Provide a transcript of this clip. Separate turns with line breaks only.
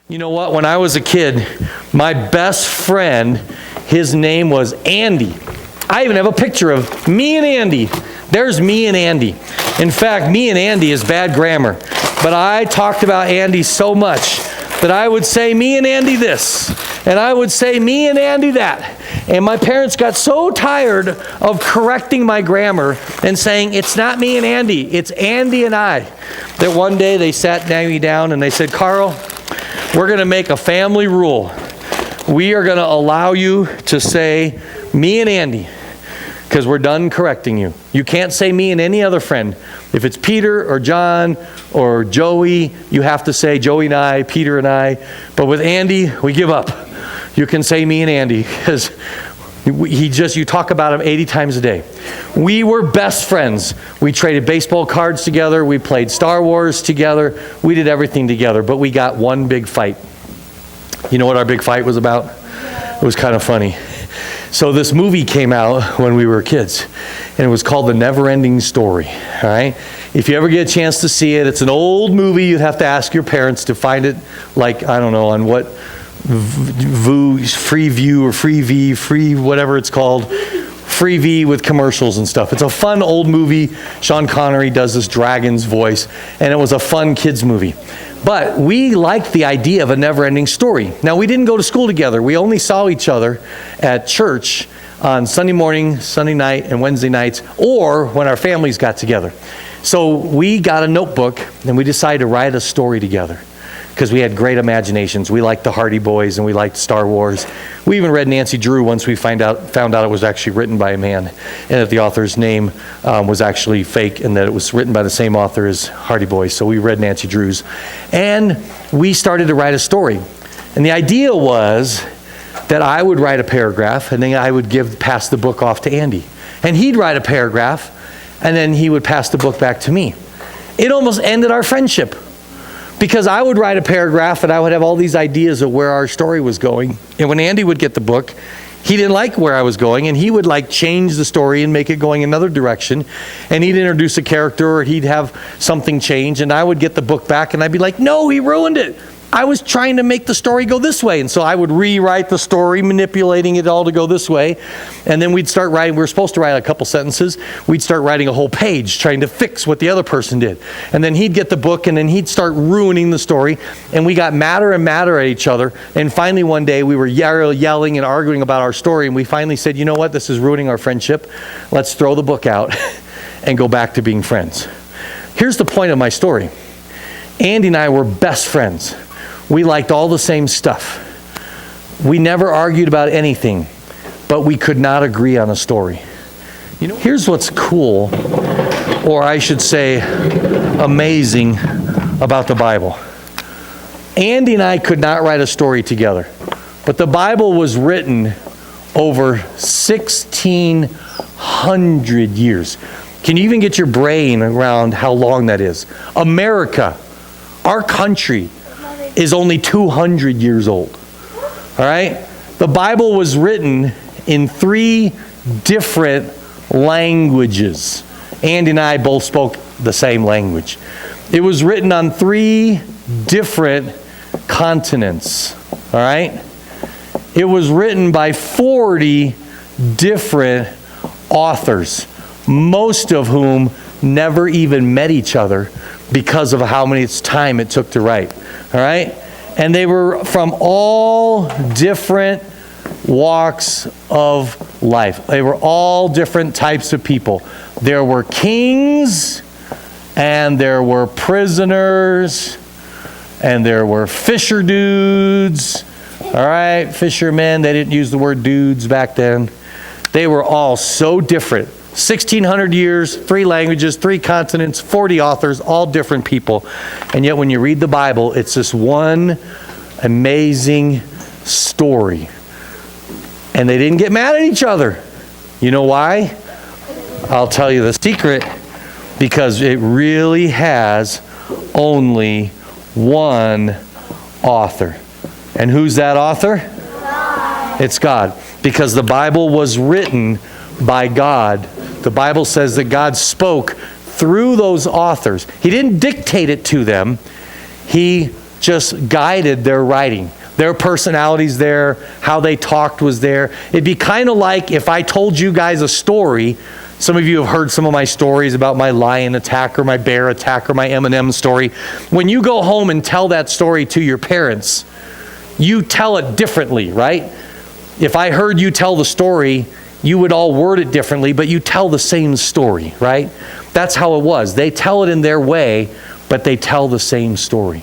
You know what? When I was a kid, my best friend, his name was Andy. I even have a picture of me and Andy. There's me and Andy. In fact, me and Andy is bad grammar. But I talked about Andy so much that I would say me and Andy this, and I would say me and Andy that. And my parents got so tired of correcting my grammar and saying, it's not me and Andy, it's Andy and I, that one day they sat me down and they said, Karl, we're going to make a family rule. We are going to allow you to say me and Andy because we're done correcting you. You can't say me and any other friend. If it's Peter or John or Joey, you have to say Joey and I, Peter and I. But with Andy, we give up. You can say me and Andy because you talk about him 80 times a day. We were best friends. We traded baseball cards together. We played Star Wars together. We did everything together, but we got one big fight. You know what our big fight was about? It was kind of funny. So this movie came out when we were kids, and it was called The Never-Ending Story, all right? If you ever get a chance to see it, it's an old movie. You'd have to ask your parents to find it, like, I don't know, on what, free whatever it's called, Free V with commercials and stuff. It's a fun old movie. Sean Connery does this dragon's voice, and it was a fun kids movie. But we liked the idea of a never-ending story. Now, we didn't go to school together. We only saw each other at church on Sunday morning, Sunday night, and Wednesday nights, or when our families got together. So we got a notebook, and we decided to write a story together because we had great imaginations. We liked the Hardy Boys, and we liked Star Wars. We even read Nancy Drew once we found out it was actually written by a man, and that the author's name was actually fake, and that it was written by the same author as Hardy Boys. So we read Nancy Drew's, and we started to write a story. And the idea was that I would write a paragraph, and then I would pass the book off to Andy, and he'd write a paragraph, and then he would pass the book back to me. It almost ended our friendship. Because I would write a paragraph and I would have all these ideas of where our story was going. And when Andy would get the book, he didn't like where I was going, and he would change the story and make it going another direction. And he'd introduce a character, or he'd have something change, and I would get the book back and I'd be like, no, he ruined it. I was trying to make the story go this way. And so I would rewrite the story, manipulating it all to go this way. And then we'd start writing. We were supposed to write a couple sentences. We'd start writing a whole page, trying to fix what the other person did. And then he'd get the book, and then he'd start ruining the story. And we got madder and madder at each other. And finally one day we were yelling and arguing about our story. And we finally said, you know what? This is ruining our friendship. Let's throw the book out and go back to being friends. Here's the point of my story. Andy and I were best friends. We liked all the same stuff. We never argued about anything, but we could not agree on a story. You know, here's what's cool, or I should say amazing, about the Bible. Andy and I could not write a story together, but the Bible was written over 1,600 years. Can you even get your brain around how long that is? America, our country, is only 200 years old. All right? The Bible was written in 3 different languages. Andy and I both spoke the same language. It was written on 3 different continents. All right? It was written by 40 different authors, most of whom never even met each other because of how much time it took to write. All right? And they were from all different walks of life. They were all different types of people. There were kings, and there were prisoners, and there were fisher dudes. All right? Fishermen. They didn't use the word dudes back then. They were all so different. 1,600 years, 3 languages, 3 continents, 40 authors, all different people. And yet when you read the Bible, it's this one amazing story. And they didn't get mad at each other. You know why? I'll tell you the secret. Because it really has only one author. And who's that author? God. It's God. Because the Bible was written by God. The Bible says that God spoke through those authors. He didn't dictate it to them. He just guided their writing. Their personalities there, how they talked was there. It'd be kind of like if I told you guys a story. Some of you have heard some of my stories about my lion attack or my bear attack or my M&M story. When you go home and tell that story to your parents, you tell it differently, right? If I heard you tell the story, you would all word it differently, but you tell the same story, right? That's how it was. They tell it in their way, but they tell the same story.